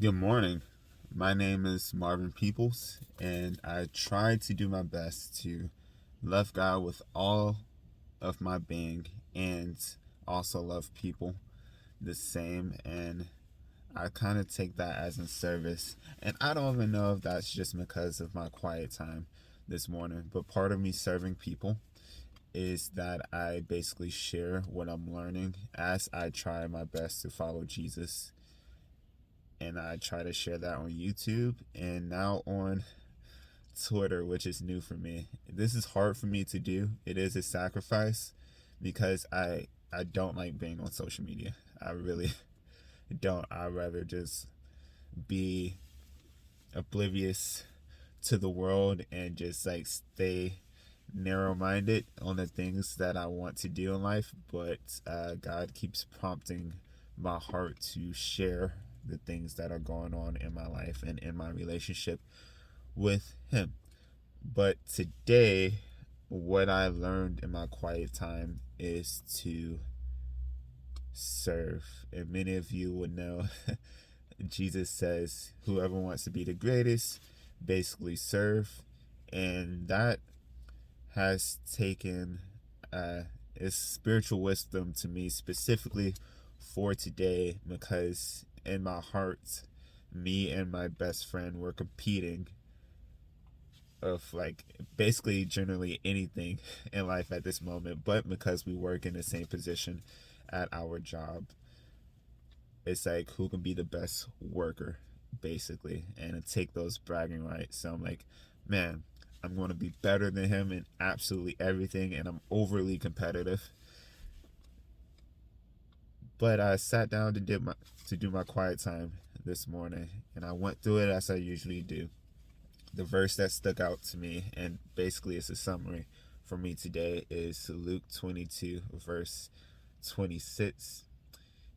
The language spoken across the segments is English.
Good morning. My name is Marvin Peoples, and I try to do my best to love God with all of my being and also love people the same. And I kind of take that as in service. And I don't even know if that's just because of my quiet time this morning, but part of me serving people is that I basically share what I'm learning as I try my best to follow Jesus, and I try to share that on YouTube and now on Twitter, which is new for me. This is hard for me to do. It is a sacrifice because I don't like being on social media. I really don't. I'd rather just be oblivious to the world and just like stay narrow minded on the things that I want to do in life. But God keeps prompting my heart to share the things that are going on in my life and in my relationship with Him. But today, what I learned in my quiet time is to serve. And many of you would know Jesus says, whoever wants to be the greatest, basically serve. And that has taken its spiritual wisdom to me specifically for today, because in my heart, me and my best friend were competing of like basically generally anything in life at this moment, but because we work in the same position at our job, it's like who can be the best worker basically and take those bragging rights. So I'm like, man, I'm going to be better than him in absolutely everything, and I'm overly competitive. But I sat down to do my quiet time this morning, and I went through it as I usually do. The verse that stuck out to me, and basically it's a summary for me today, is Luke 22 verse 26,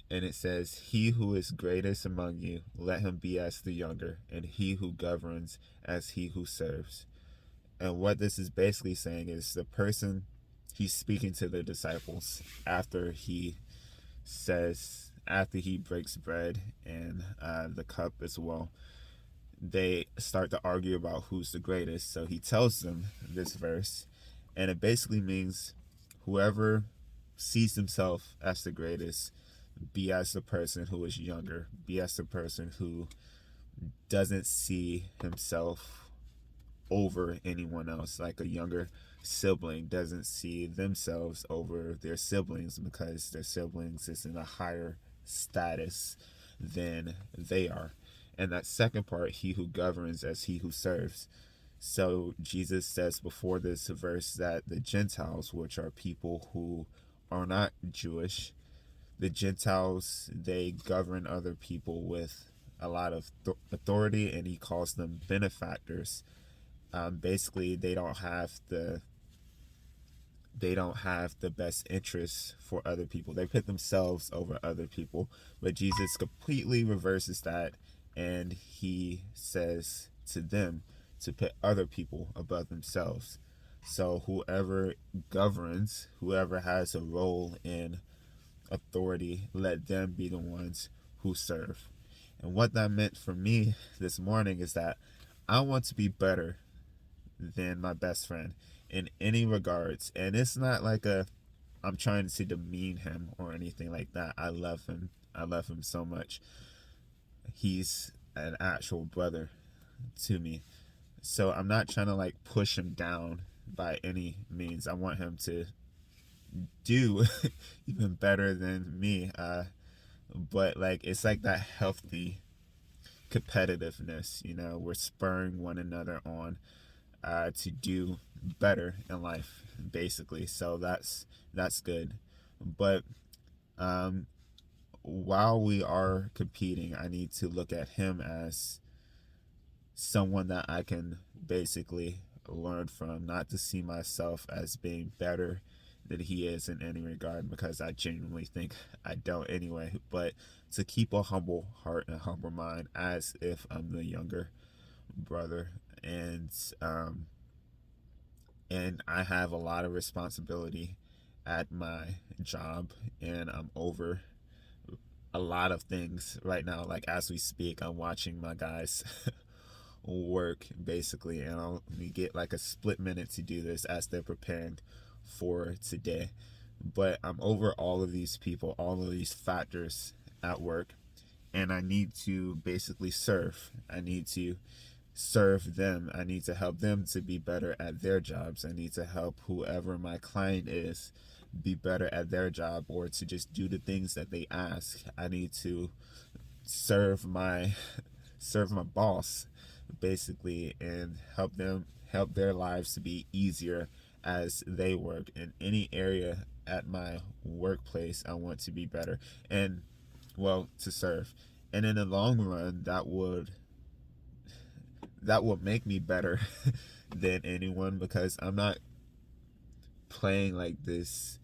and it says, "He who is greatest among you, let him be as the younger, and he who governs as he who serves." And what this is basically saying is the person, he's speaking to the disciples after he breaks bread and the cup as well. They start to argue about who's the greatest. So he tells them this verse, and it basically means whoever sees himself as the greatest, be as the person who is younger, be as the person who doesn't see himself over anyone else, like a younger sibling doesn't see themselves over their siblings because their siblings is in a higher status than they are. And that second part, he who governs as he who serves. So Jesus says before this verse that the Gentiles, which are people who are not Jewish, the Gentiles, they govern other people with a lot of authority, and he calls them benefactors. Basically, they don't have the best interests for other people. They put themselves over other people. But Jesus completely reverses that, and he says to them to put other people above themselves. So whoever governs, whoever has a role in authority, let them be the ones who serve. And what that meant for me this morning is that I want to be better than my best friend in any regards. And it's not like I'm trying to demean him or anything like that. I love him. I love him so much. He's an actual brother to me. So I'm not trying to like push him down by any means. I want him to do even better than me. But like it's like that healthy competitiveness, we're spurring one another on to do better in life, basically. So that's good. But um, while we are competing, I need to look at him as someone that I can basically learn from, not to see myself as being better than he is in any regard, because I genuinely think I don't anyway, but to keep a humble heart and humble mind as if I'm the younger brother. And and I have a lot of responsibility at my job, and I'm over a lot of things right now. Like as we speak, I'm watching my guys work basically, and I'll get like a split minute to do this as they're preparing for today. But I'm over all of these people, all of these factors at work, and I need to basically serve. I need to serve them. I need to help them to be better at their jobs. I need to help whoever my client is be better at their job, or to just do the things that they ask. I need to serve my serve my boss basically, and help their lives to be easier as they work in any area at my workplace. I want to be better, and well, to serve. And in the long run, that would make me better than anyone, because I'm not playing like this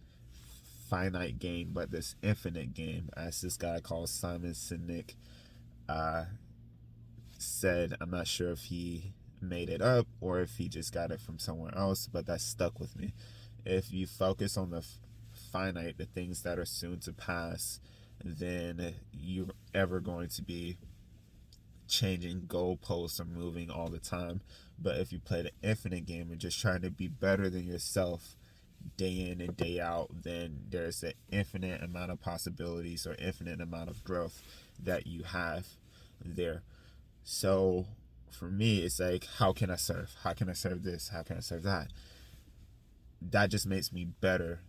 finite game, but this infinite game, as this guy called Simon Sinek uh, said. I'm not sure if he made it up or if he just got it from somewhere else, but that stuck with me. If you focus on the finite, the things that are soon to pass, then you're ever going to be changing goalposts or moving all the time. But if you play the infinite game and just trying to be better than yourself day in and day out, then there's an infinite amount of possibilities or infinite amount of growth that you have there. So for me, it's like, how can I serve? How can I serve this? How can I serve that? That just makes me better,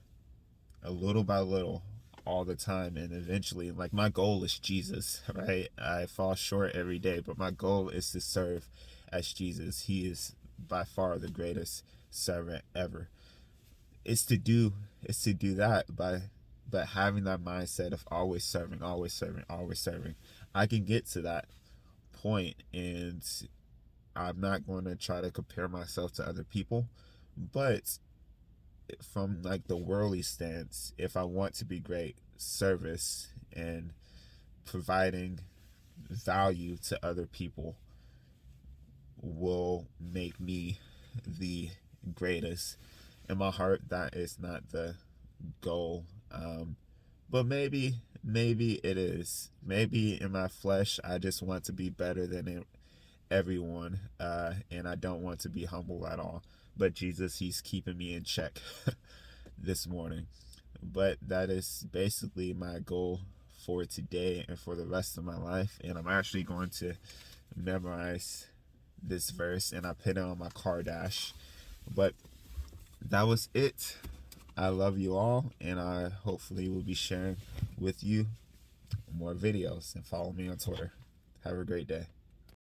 a little by little, all the time. And eventually, like, my goal is Jesus, right? I fall short every day, but my goal is to serve as Jesus. He is by far the greatest servant ever. It's to do that by but having that mindset of always serving, always serving, always serving. I can get to that point, and I'm not going to try to compare myself to other people. But from like the worldly stance, if I want to be great, service and providing value to other people will make me the greatest. In my heart, that is not the goal. But maybe it is. Maybe in my flesh, I just want to be better than everyone, and I don't want to be humble at all. But Jesus, He's keeping me in check this morning. But that is basically my goal for today and for the rest of my life. And I'm actually going to memorize this verse, and I put it on my car dash. But that was it. I love you all, and I hopefully will be sharing with you more videos. And follow me on Twitter. Have a great day.